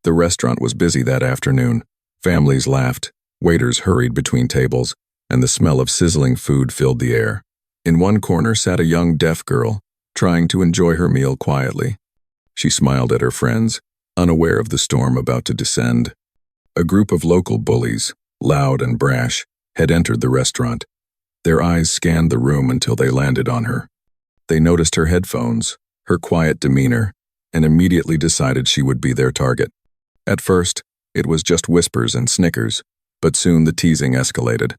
The restaurant was busy that afternoon. Families laughed, waiters hurried between tables, and the smell of sizzling food filled the air. In one corner sat a young deaf girl, trying to enjoy her meal quietly. She smiled at her friends, unaware of the storm about to descend. A group of local bullies, loud and brash, had entered the restaurant. Their eyes scanned the room until they landed on her. They noticed her headphones, her quiet demeanor, and immediately decided she would be their target. At first, it was just whispers and snickers, but soon the teasing escalated.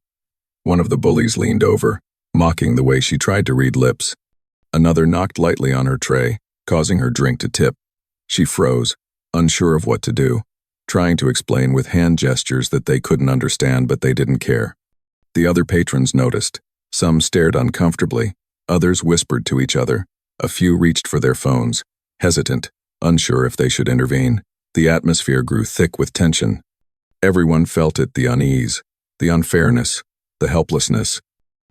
One of the bullies leaned over, mocking the way she tried to read lips. Another knocked lightly on her tray, causing her drink to tip. She froze, unsure of what to do, trying to explain with hand gestures that they couldn't understand but they didn't care. The other patrons noticed. Some stared uncomfortably, others whispered to each other. A few reached for their phones, hesitant, unsure if they should intervene. The atmosphere grew thick with tension. Everyone felt it, the unease, the unfairness, the helplessness.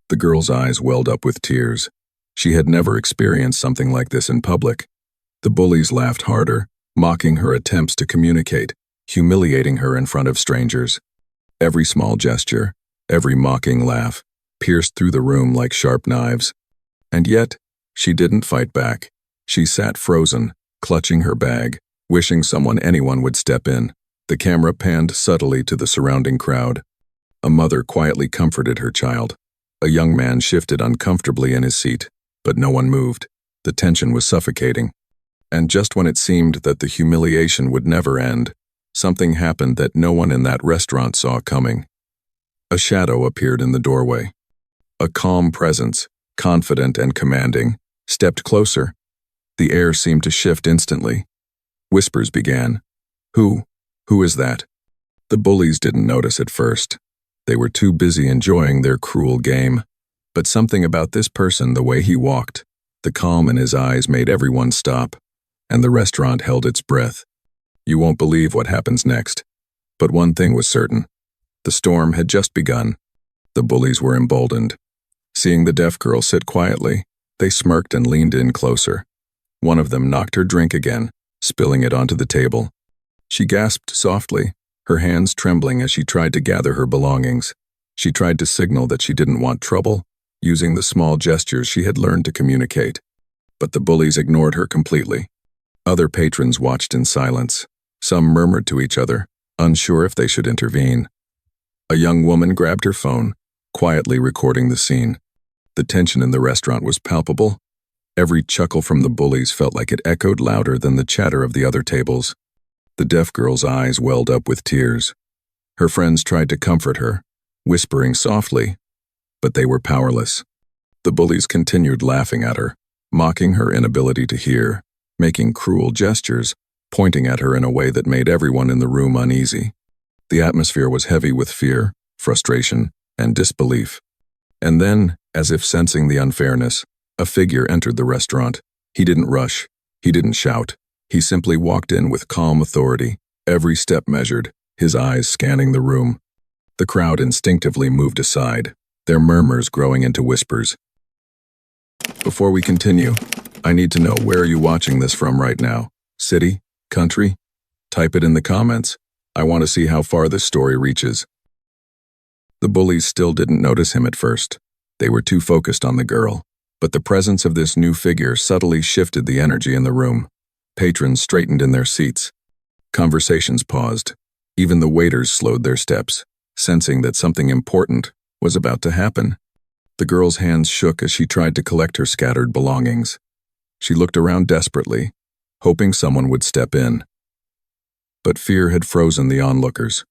The girl's eyes welled up with tears. She had never experienced something like this in public. The bullies laughed harder, mocking her attempts to communicate, humiliating her in front of strangers. Every small gesture, every mocking laugh, pierced through the room like sharp knives. And yet, she didn't fight back. She sat frozen, clutching her bag, wishing anyone would step in. The camera panned subtly to the surrounding crowd. A mother quietly comforted her child. A young man shifted uncomfortably in his seat, but no one moved. The tension was suffocating. And just when it seemed that the humiliation would never end, something happened that no one in that restaurant saw coming. A shadow appeared in the doorway. A calm presence, confident and commanding, stepped closer. The air seemed to shift instantly. Whispers began. Who is that? The bullies didn't notice at first. They were too busy enjoying their cruel game. But something about this person, the way he walked, the calm in his eyes made everyone stop, and the restaurant held its breath. You won't believe what happens next. But one thing was certain. The storm had just begun. The bullies were emboldened. Seeing the deaf girl sit quietly, they smirked and leaned in closer. One of them knocked her drink again, spilling it onto the table. She gasped softly, her hands trembling as she tried to gather her belongings. She tried to signal that she didn't want trouble, using the small gestures she had learned to communicate. But the bullies ignored her completely. Other patrons watched in silence. Some murmured to each other, unsure if they should intervene. A young woman grabbed her phone, quietly recording the scene. The tension in the restaurant was palpable. Every chuckle from the bullies felt like it echoed louder than the chatter of the other tables. The deaf girl's eyes welled up with tears. Her friends tried to comfort her, whispering softly, but they were powerless. The bullies continued laughing at her, mocking her inability to hear, making cruel gestures, pointing at her in a way that made everyone in the room uneasy. The atmosphere was heavy with fear, frustration, and disbelief. And then, as if sensing the unfairness, a figure entered the restaurant. He didn't rush. He didn't shout. He simply walked in with calm authority, every step measured, his eyes scanning the room. The crowd instinctively moved aside, their murmurs growing into whispers. Before we continue, I need to know, where are you watching this from right now? City? Country? Type it in the comments. I want to see how far this story reaches. The bullies still didn't notice him at first. They were too focused on the girl. But the presence of this new figure subtly shifted the energy in the room. Patrons straightened in their seats. Conversations paused. Even the waiters slowed their steps, sensing that something important was about to happen. The girl's hands shook as she tried to collect her scattered belongings. She looked around desperately, hoping someone would step in. But fear had frozen the onlookers.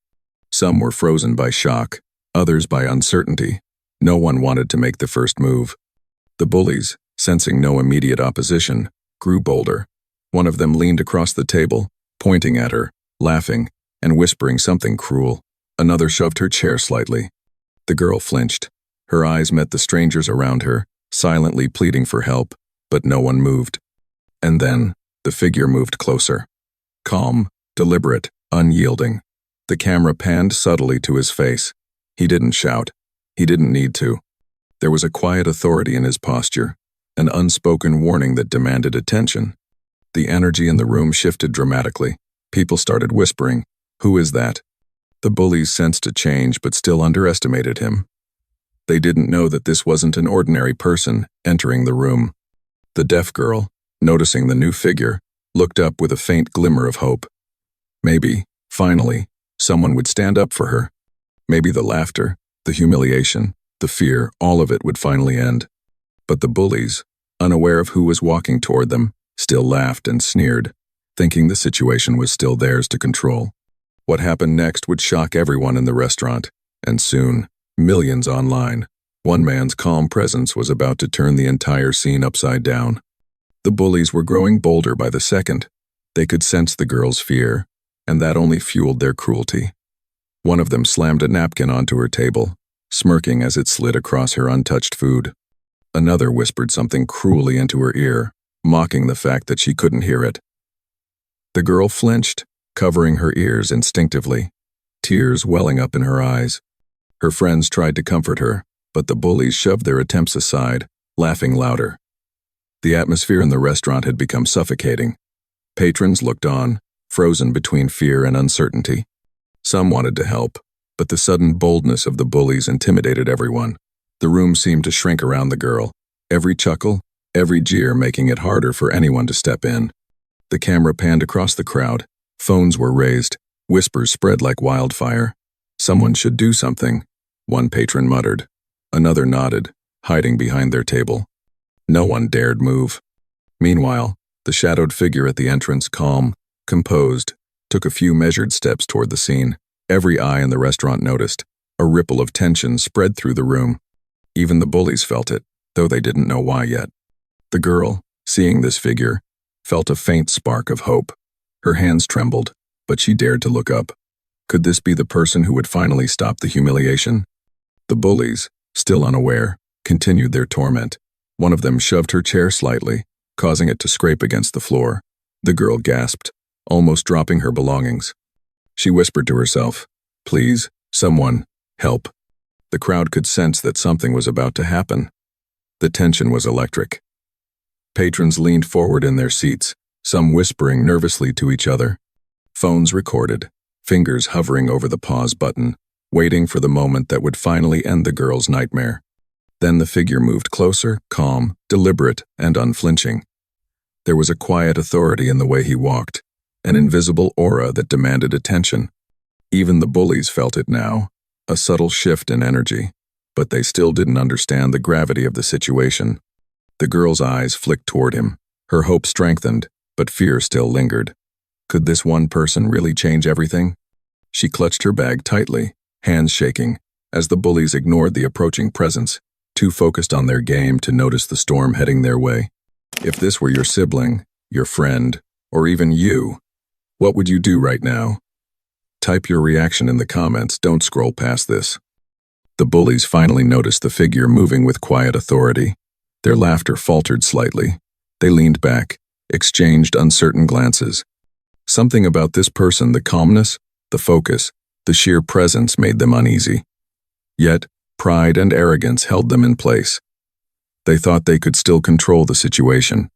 Some were frozen by shock, others by uncertainty. No one wanted to make the first move. The bullies, sensing no immediate opposition, grew bolder. One of them leaned across the table, pointing at her, laughing, and whispering something cruel. Another shoved her chair slightly. The girl flinched. Her eyes met the strangers around her, silently pleading for help, but no one moved. And then, the figure moved closer. Calm, deliberate, unyielding. The camera panned subtly to his face. He didn't shout. He didn't need to. There was a quiet authority in his posture, an unspoken warning that demanded attention. The energy in the room shifted dramatically. People started whispering, "Who is that?" The bullies sensed a change but still underestimated him. They didn't know that this wasn't an ordinary person entering the room. The deaf girl, noticing the new figure, looked up with a faint glimmer of hope. Maybe, finally, someone would stand up for her. Maybe the laughter, the humiliation, the fear, all of it would finally end. But the bullies, unaware of who was walking toward them, still laughed and sneered, thinking the situation was still theirs to control. What happened next would shock everyone in the restaurant, and soon, millions online. One man's calm presence was about to turn the entire scene upside down. The bullies were growing bolder by the second. They could sense the girl's fear, and that only fueled their cruelty. One of them slammed a napkin onto her table, smirking as it slid across her untouched food. Another whispered something cruelly into her ear, mocking the fact that she couldn't hear it. The girl flinched, covering her ears instinctively, tears welling up in her eyes. Her friends tried to comfort her, but the bullies shoved their attempts aside, laughing louder. The atmosphere in the restaurant had become suffocating. Patrons looked on, frozen between fear and uncertainty. Some wanted to help, but the sudden boldness of the bullies intimidated everyone. The room seemed to shrink around the girl, every chuckle, every jeer making it harder for anyone to step in. The camera panned across the crowd. Phones were raised. Whispers spread like wildfire. "Someone should do something," one patron muttered. Another nodded, hiding behind their table. No one dared move. Meanwhile, the shadowed figure at the entrance, calm, composed, took a few measured steps toward the scene. Every eye in the restaurant noticed. A ripple of tension spread through the room. Even the bullies felt it, though they didn't know why yet. The girl, seeing this figure, felt a faint spark of hope. Her hands trembled, but she dared to look up. Could this be the person who would finally stop the humiliation? The bullies, still unaware, continued their torment. One of them shoved her chair slightly, causing it to scrape against the floor. The girl gasped, almost dropping her belongings. She whispered to herself, "Please, someone, help." The crowd could sense that something was about to happen. The tension was electric. Patrons leaned forward in their seats, some whispering nervously to each other. Phones recorded, fingers hovering over the pause button, waiting for the moment that would finally end the girl's nightmare. Then the figure moved closer, calm, deliberate, and unflinching. There was a quiet authority in the way he walked, an invisible aura that demanded attention. Even the bullies felt it now, a subtle shift in energy, but they still didn't understand the gravity of the situation. The girl's eyes flicked toward him, her hope strengthened, but fear still lingered. Could this one person really change everything? She clutched her bag tightly, hands shaking, as the bullies ignored the approaching presence, too focused on their game to notice the storm heading their way. If this were your sibling, your friend, or even you, what would you do right now? Type your reaction in the comments, don't scroll past this. The bullies finally noticed the figure moving with quiet authority. Their laughter faltered slightly. They leaned back, exchanged uncertain glances. Something about this person, the calmness, the focus, the sheer presence made them uneasy. Yet, pride and arrogance held them in place. They thought they could still control the situation.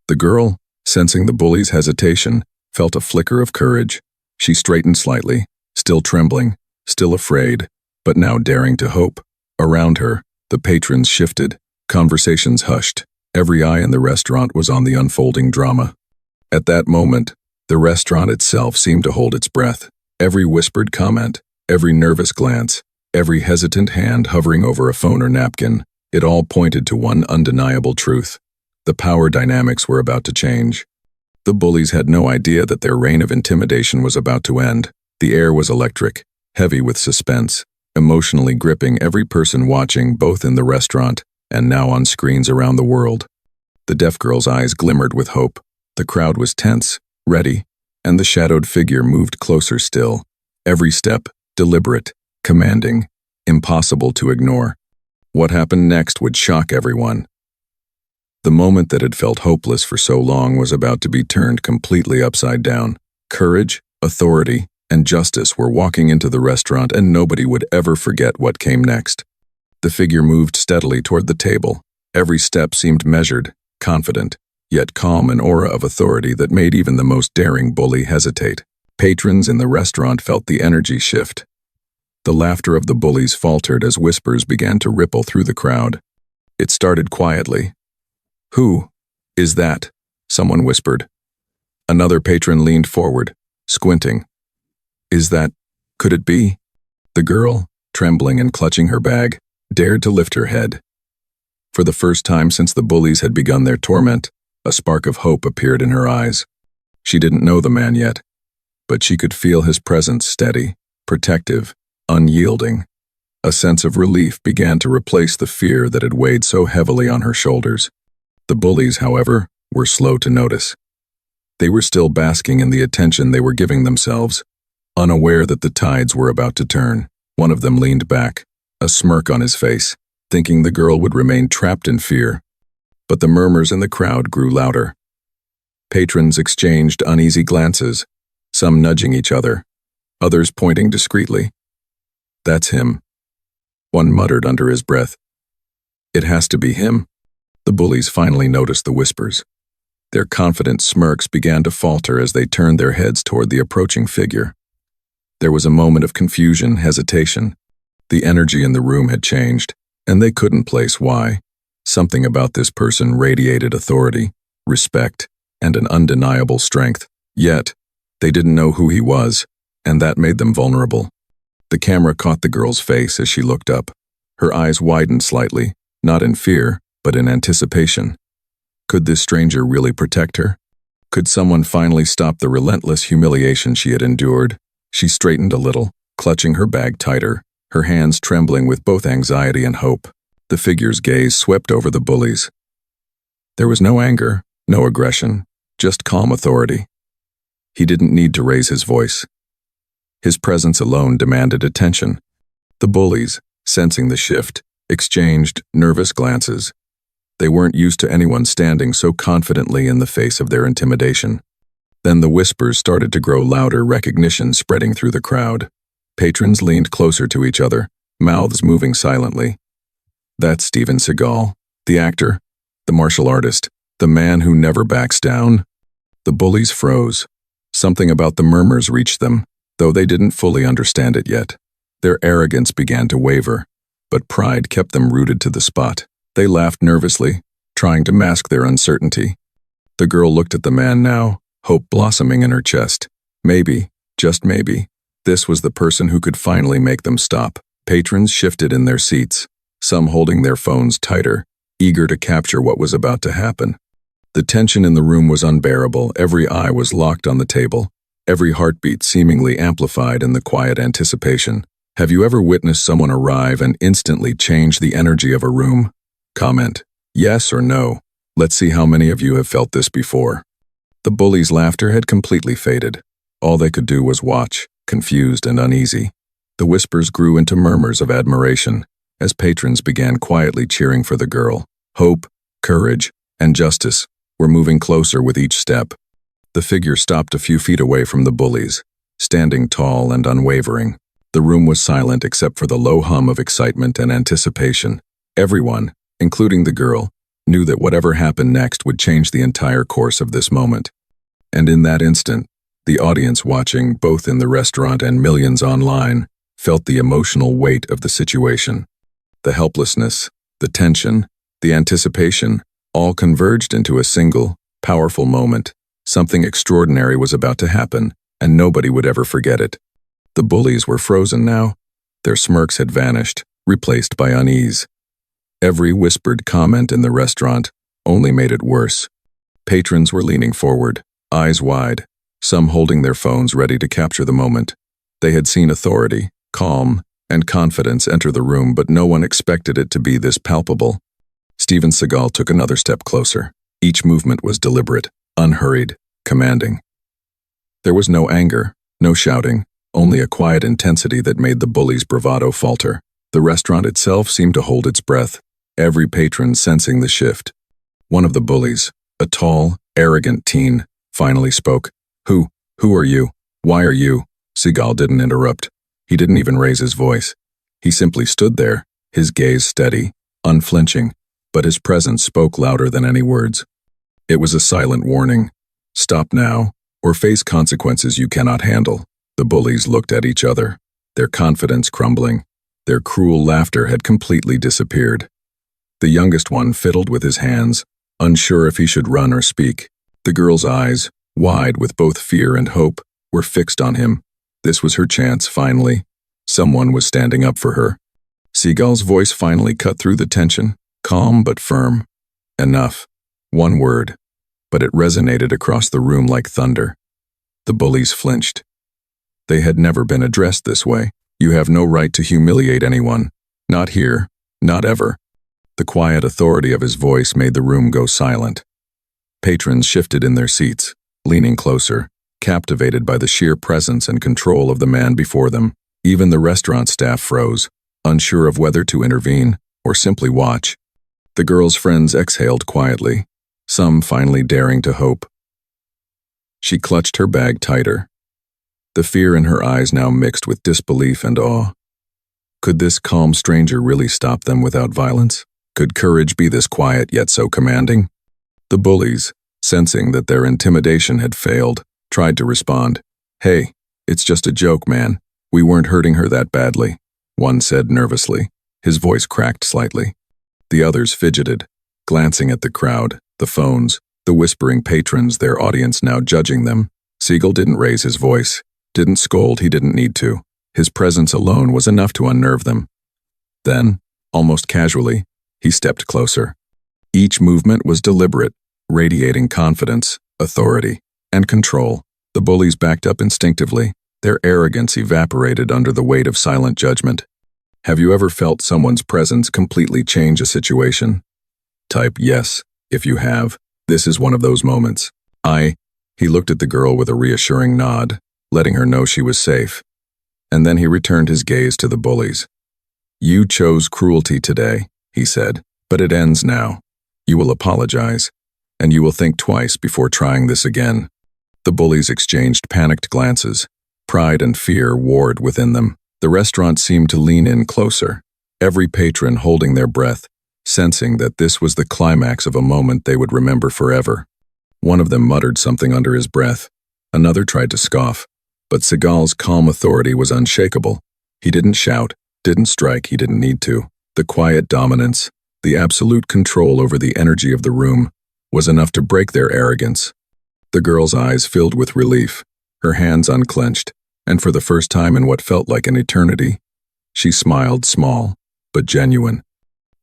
The girl, sensing the bully's hesitation, felt a flicker of courage. She straightened slightly, still trembling, still afraid, but now daring to hope. Around her, the patrons shifted, conversations hushed. Every eye in the restaurant was on the unfolding drama. At that moment, the restaurant itself seemed to hold its breath. Every whispered comment, every nervous glance, every hesitant hand hovering over a phone or napkin, it all pointed to one undeniable truth. The power dynamics were about to change. The bullies had no idea that their reign of intimidation was about to end. The air was electric, heavy with suspense, emotionally gripping every person watching, both in the restaurant and now on screens around the world. The deaf girl's eyes glimmered with hope. The crowd was tense, ready, and the shadowed figure moved closer still. Every step, deliberate, commanding, impossible to ignore. What happened next would shock everyone. The moment that had felt hopeless for so long was about to be turned completely upside down. Courage, authority, and justice were walking into the restaurant, and nobody would ever forget what came next. The figure moved steadily toward the table. Every step seemed measured, confident, yet calm, an aura of authority that made even the most daring bully hesitate. Patrons in the restaurant felt the energy shift. The laughter of the bullies faltered as whispers began to ripple through the crowd. It started quietly. "Who is that?" someone whispered. Another patron leaned forward, squinting. Could it be?" The girl, trembling and clutching her bag, dared to lift her head. For the first time since the bullies had begun their torment, a spark of hope appeared in her eyes. She didn't know the man yet, but she could feel his presence steady, protective, unyielding. A sense of relief began to replace the fear that had weighed so heavily on her shoulders. The bullies, however, were slow to notice. They were still basking in the attention they were giving themselves, unaware that the tides were about to turn. One of them leaned back, a smirk on his face, thinking the girl would remain trapped in fear. But the murmurs in the crowd grew louder. Patrons exchanged uneasy glances, some nudging each other, others pointing discreetly. "That's him," one muttered under his breath. "It has to be him." The bullies finally noticed the whispers. Their confident smirks began to falter as they turned their heads toward the approaching figure. There was a moment of confusion, hesitation. The energy in the room had changed, and they couldn't place why. Something about this person radiated authority, respect, and an undeniable strength. Yet, they didn't know who he was, and that made them vulnerable. The camera caught the girl's face as she looked up. Her eyes widened slightly, not in fear, but in anticipation. Could this stranger really protect her? Could someone finally stop the relentless humiliation she had endured? She straightened a little, clutching her bag tighter, her hands trembling with both anxiety and hope. The figure's gaze swept over the bullies. There was no anger, no aggression, just calm authority. He didn't need to raise his voice. His presence alone demanded attention. The bullies, sensing the shift, exchanged nervous glances. They weren't used to anyone standing so confidently in the face of their intimidation. Then the whispers started to grow louder, recognition spreading through the crowd. Patrons leaned closer to each other, mouths moving silently. "That's Steven Seagal, the actor, the martial artist, the man who never backs down." The bullies froze. Something about the murmurs reached them, though they didn't fully understand it yet. Their arrogance began to waver, but pride kept them rooted to the spot. They laughed nervously, trying to mask their uncertainty. The girl looked at the man now, hope blossoming in her chest. Maybe, just maybe, this was the person who could finally make them stop. Patrons shifted in their seats, some holding their phones tighter, eager to capture what was about to happen. The tension in the room was unbearable. Every eye was locked on the table, every heartbeat seemingly amplified in the quiet anticipation. Have you ever witnessed someone arrive and instantly change the energy of a room? Comment, yes or no. Let's see how many of you have felt this before. The bullies' laughter had completely faded. All they could do was watch, confused and uneasy. The whispers grew into murmurs of admiration as patrons began quietly cheering for the girl. Hope, courage, and justice were moving closer with each step. The figure stopped a few feet away from the bullies, standing tall and unwavering. The room was silent except for the low hum of excitement and anticipation. Everyone, including the girl, knew that whatever happened next would change the entire course of this moment. And in that instant, the audience watching, both in the restaurant and millions online, felt the emotional weight of the situation. The helplessness, the tension, the anticipation, all converged into a single, powerful moment. Something extraordinary was about to happen, and nobody would ever forget it. The bullies were frozen now. Their smirks had vanished, replaced by unease. Every whispered comment in the restaurant only made it worse. Patrons were leaning forward, eyes wide, some holding their phones ready to capture the moment. They had seen authority, calm, and confidence enter the room, but no one expected it to be this palpable. Steven Seagal took another step closer. Each movement was deliberate, unhurried, commanding. There was no anger, no shouting, only a quiet intensity that made the bullies' bravado falter. The restaurant itself seemed to hold its breath, every patron sensing the shift. One of the bullies, a tall, arrogant teen, finally spoke. Who are you? Why are you?" Seagal didn't interrupt. He didn't even raise his voice. He simply stood there, his gaze steady, unflinching, but his presence spoke louder than any words. It was a silent warning. Stop now, or face consequences you cannot handle. The bullies looked at each other, their confidence crumbling. Their cruel laughter had completely disappeared. The youngest one fiddled with his hands, unsure if he should run or speak. The girl's eyes, wide with both fear and hope, were fixed on him. This was her chance, finally. Someone was standing up for her. Seagal's voice finally cut through the tension, calm but firm. Enough. One word. But it resonated across the room like thunder. The bullies flinched. They had never been addressed this way. You have no right to humiliate anyone. Not here. Not ever. The quiet authority of his voice made the room go silent. Patrons shifted in their seats, leaning closer, captivated by the sheer presence and control of the man before them. Even the restaurant staff froze, unsure of whether to intervene or simply watch. The girl's friends exhaled quietly, some finally daring to hope. She clutched her bag tighter, the fear in her eyes now mixed with disbelief and awe. Could this calm stranger really stop them without violence? Could courage be this quiet yet so commanding? The bullies, sensing that their intimidation had failed, tried to respond. "Hey, it's just a joke, man. We weren't hurting her that badly," one said nervously. His voice cracked slightly. The others fidgeted, glancing at the crowd, the phones, the whispering patrons, their audience now judging them. Seagal didn't raise his voice, didn't scold, he didn't need to. His presence alone was enough to unnerve them. Then, almost casually, he stepped closer. Each movement was deliberate, radiating confidence, authority, and control. The bullies backed up instinctively, their arrogance evaporated under the weight of silent judgment. Have you ever felt someone's presence completely change a situation? Type yes, if you have. This is one of those moments. He looked at the girl with a reassuring nod, letting her know she was safe. And then he returned his gaze to the bullies. "You chose cruelty today," he said, "but it ends now. You will apologize, and you will think twice before trying this again." The bullies exchanged panicked glances. Pride and fear warred within them. The restaurant seemed to lean in closer, every patron holding their breath, sensing that this was the climax of a moment they would remember forever. One of them muttered something under his breath. Another tried to scoff, but Seagal's calm authority was unshakable. He didn't shout, didn't strike, he didn't need to. The quiet dominance, the absolute control over the energy of the room, was enough to break their arrogance. The girl's eyes filled with relief, her hands unclenched, and for the first time in what felt like an eternity, she smiled, small, but genuine.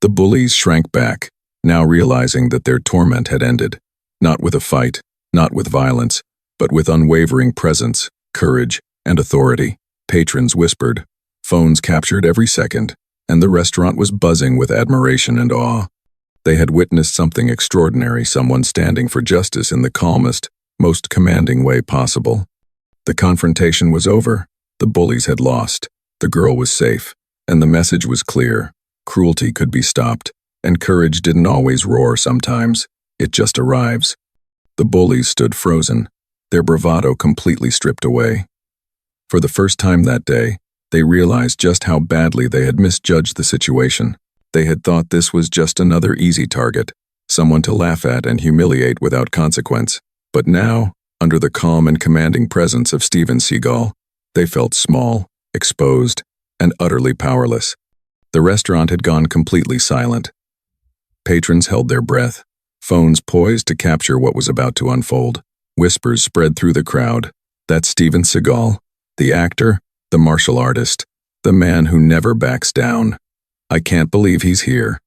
The bullies shrank back, now realizing that their torment had ended, not with a fight, not with violence, but with unwavering presence, courage, and authority. Patrons whispered, phones captured every second, and the restaurant was buzzing with admiration and awe. They had witnessed something extraordinary, someone standing for justice in the calmest, most commanding way possible. The confrontation was over. The bullies had lost. The girl was safe, and the message was clear. Cruelty could be stopped, and courage didn't always roar sometimes. It just arrives. The bullies stood frozen, their bravado completely stripped away. For the first time that day, they realized just how badly they had misjudged the situation. They had thought this was just another easy target, someone to laugh at and humiliate without consequence. But now, under the calm and commanding presence of Steven Seagal, they felt small, exposed, and utterly powerless. The restaurant had gone completely silent. Patrons held their breath, phones poised to capture what was about to unfold. Whispers spread through the crowd. That's Steven Seagal, the actor, the martial artist, the man who never backs down. I can't believe he's here.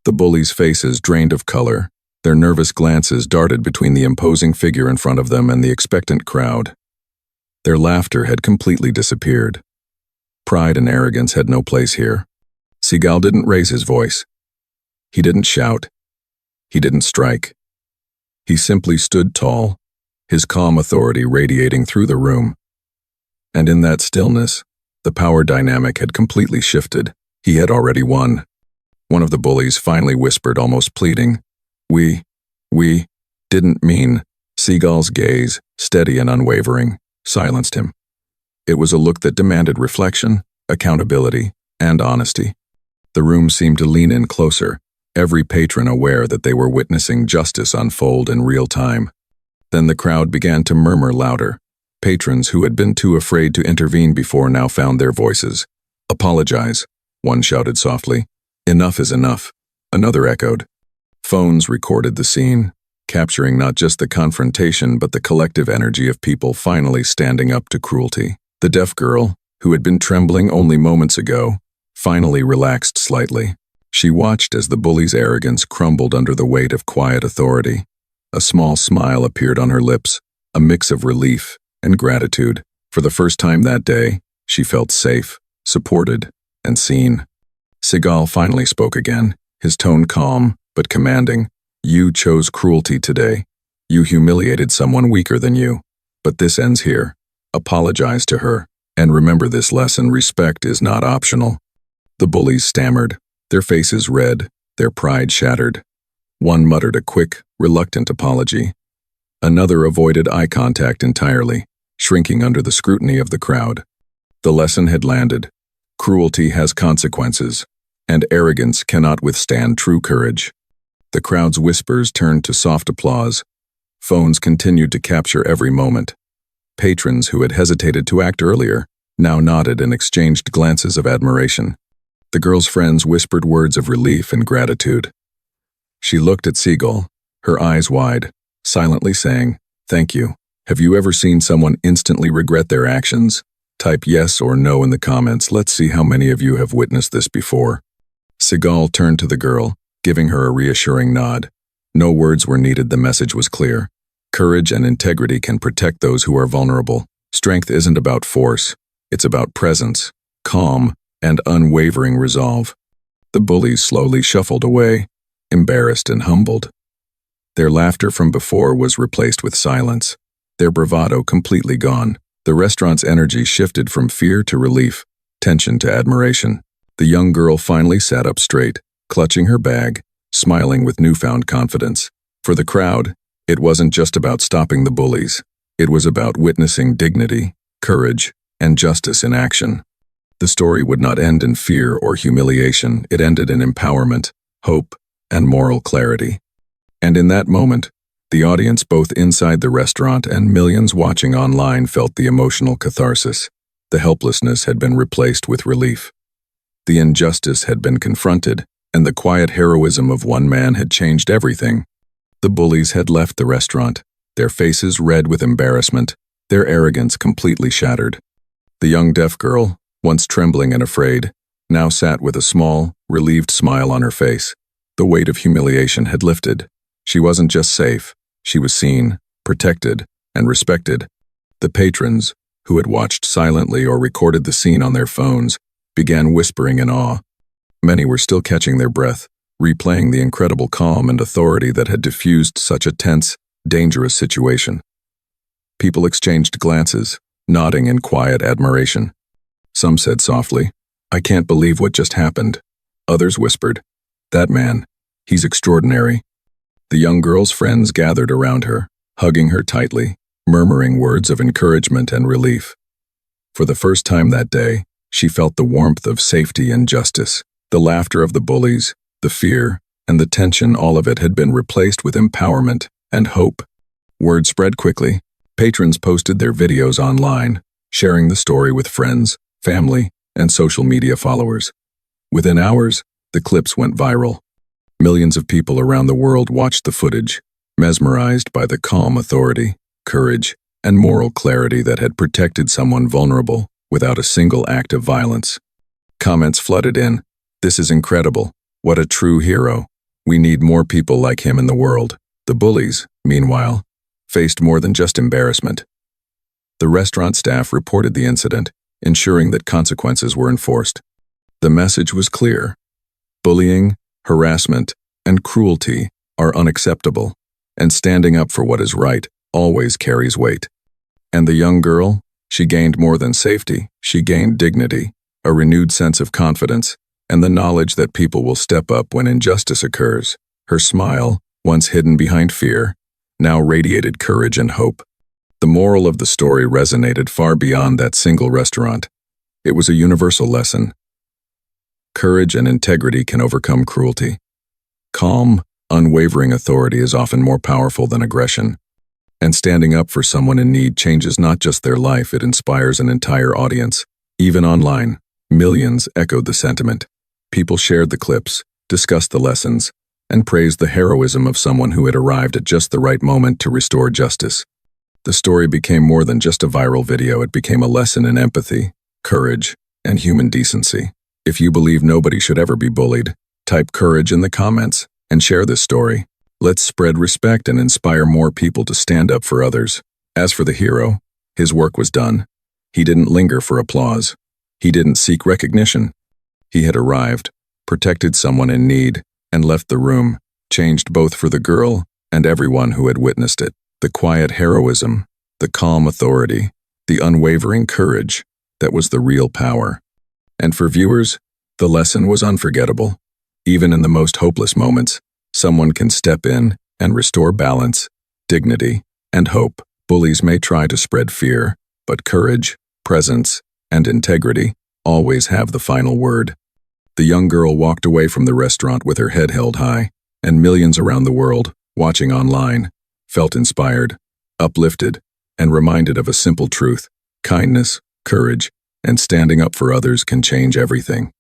The bullies' faces drained of color. Their nervous glances darted between the imposing figure in front of them and the expectant crowd. Their laughter had completely disappeared. Pride and arrogance had no place here. Seagal didn't raise his voice. He didn't shout. He didn't strike. He simply stood tall, his calm authority radiating through the room. And in that stillness, the power dynamic had completely shifted. He had already won. One of the bullies finally whispered, almost pleading, We didn't mean." Seagal's gaze, steady and unwavering, silenced him. It was a look that demanded reflection, accountability, and honesty. The room seemed to lean in closer, every patron aware that they were witnessing justice unfold in real time. Then the crowd began to murmur louder. Patrons who had been too afraid to intervene before now found their voices. "Apologize," one shouted softly. "Enough is enough," another echoed. Phones recorded the scene, capturing not just the confrontation but the collective energy of people finally standing up to cruelty. The deaf girl, who had been trembling only moments ago, finally relaxed slightly. She watched as the bully's arrogance crumbled under the weight of quiet authority. A small smile appeared on her lips, a mix of relief and gratitude. For the first time that day, she felt safe, supported, and seen. Seagal finally spoke again, his tone calm but commanding. "You chose cruelty today. You humiliated someone weaker than you. But this ends here. Apologize to her, and remember this lesson: respect is not optional." The bullies stammered, their faces red, their pride shattered. One muttered a quick, reluctant apology. Another avoided eye contact entirely, shrinking under the scrutiny of the crowd. The lesson had landed. Cruelty has consequences, and arrogance cannot withstand true courage. The crowd's whispers turned to soft applause. Phones continued to capture every moment. Patrons who had hesitated to act earlier now nodded and exchanged glances of admiration. The girl's friends whispered words of relief and gratitude. She looked at Seagal, her eyes wide, silently saying, "Thank you." Have you ever seen someone instantly regret their actions? Type yes or no in the comments. Let's see how many of you have witnessed this before. Seagal turned to the girl, giving her a reassuring nod. No words were needed, the message was clear. Courage and integrity can protect those who are vulnerable. Strength isn't about force, it's about presence, calm, and unwavering resolve. The bullies slowly shuffled away, embarrassed and humbled. Their laughter from before was replaced with silence, their bravado completely gone. The restaurant's energy shifted from fear to relief, tension to admiration. The young girl finally sat up straight, clutching her bag, smiling with newfound confidence. For the crowd, it wasn't just about stopping the bullies. It was about witnessing dignity, courage, and justice in action. The story would not end in fear or humiliation. It ended in empowerment, hope, and moral clarity. And in that moment, the audience both inside the restaurant and millions watching online felt the emotional catharsis. The helplessness had been replaced with relief. The injustice had been confronted, and the quiet heroism of one man had changed everything. The bullies had left the restaurant, their faces red with embarrassment, their arrogance completely shattered. The young deaf girl, once trembling and afraid, now sat with a small, relieved smile on her face. The weight of humiliation had lifted. She wasn't just safe. She was seen, protected, and respected. The patrons, who had watched silently or recorded the scene on their phones, began whispering in awe. Many were still catching their breath, replaying the incredible calm and authority that had diffused such a tense, dangerous situation. People exchanged glances, nodding in quiet admiration. Some said softly, "I can't believe what just happened." Others whispered, "That man, he's extraordinary." The young girl's friends gathered around her, hugging her tightly, murmuring words of encouragement and relief. For the first time that day, she felt the warmth of safety and justice. The laughter of the bullies, the fear, and the tension, all of it had been replaced with empowerment and hope. Word spread quickly. Patrons posted their videos online, sharing the story with friends, family, and social media followers. Within hours, the clips went viral. Millions of people around the world watched the footage, mesmerized by the calm authority, courage, and moral clarity that had protected someone vulnerable without a single act of violence. Comments flooded in. "This is incredible. What a true hero. We need more people like him in the world." The bullies, meanwhile, faced more than just embarrassment. The restaurant staff reported the incident, ensuring that consequences were enforced. The message was clear. Bullying, harassment, and cruelty are unacceptable, and standing up for what is right always carries weight. And the young girl, she gained more than safety. She gained dignity, a renewed sense of confidence, and the knowledge that people will step up when injustice occurs. Her smile, once hidden behind fear, now radiated courage and hope. The moral of the story resonated far beyond that single restaurant. It was a universal lesson. Courage and integrity can overcome cruelty. Calm, unwavering authority is often more powerful than aggression. And standing up for someone in need changes not just their life, it inspires an entire audience. Even online, millions echoed the sentiment. People shared the clips, discussed the lessons, and praised the heroism of someone who had arrived at just the right moment to restore justice. The story became more than just a viral video, it became a lesson in empathy, courage, and human decency. If you believe nobody should ever be bullied, type courage in the comments and share this story. Let's spread respect and inspire more people to stand up for others. As for the hero, his work was done. He didn't linger for applause. He didn't seek recognition. He had arrived, protected someone in need, and left the room, changed both for the girl and everyone who had witnessed it. The quiet heroism, the calm authority, the unwavering courage, that was the real power. And for viewers, the lesson was unforgettable. Even in the most hopeless moments, someone can step in and restore balance, dignity, and hope. Bullies may try to spread fear, but courage, presence, and integrity always have the final word. The young girl walked away from the restaurant with her head held high, and millions around the world, watching online, felt inspired, uplifted, and reminded of a simple truth: kindness, courage, and standing up for others can change everything.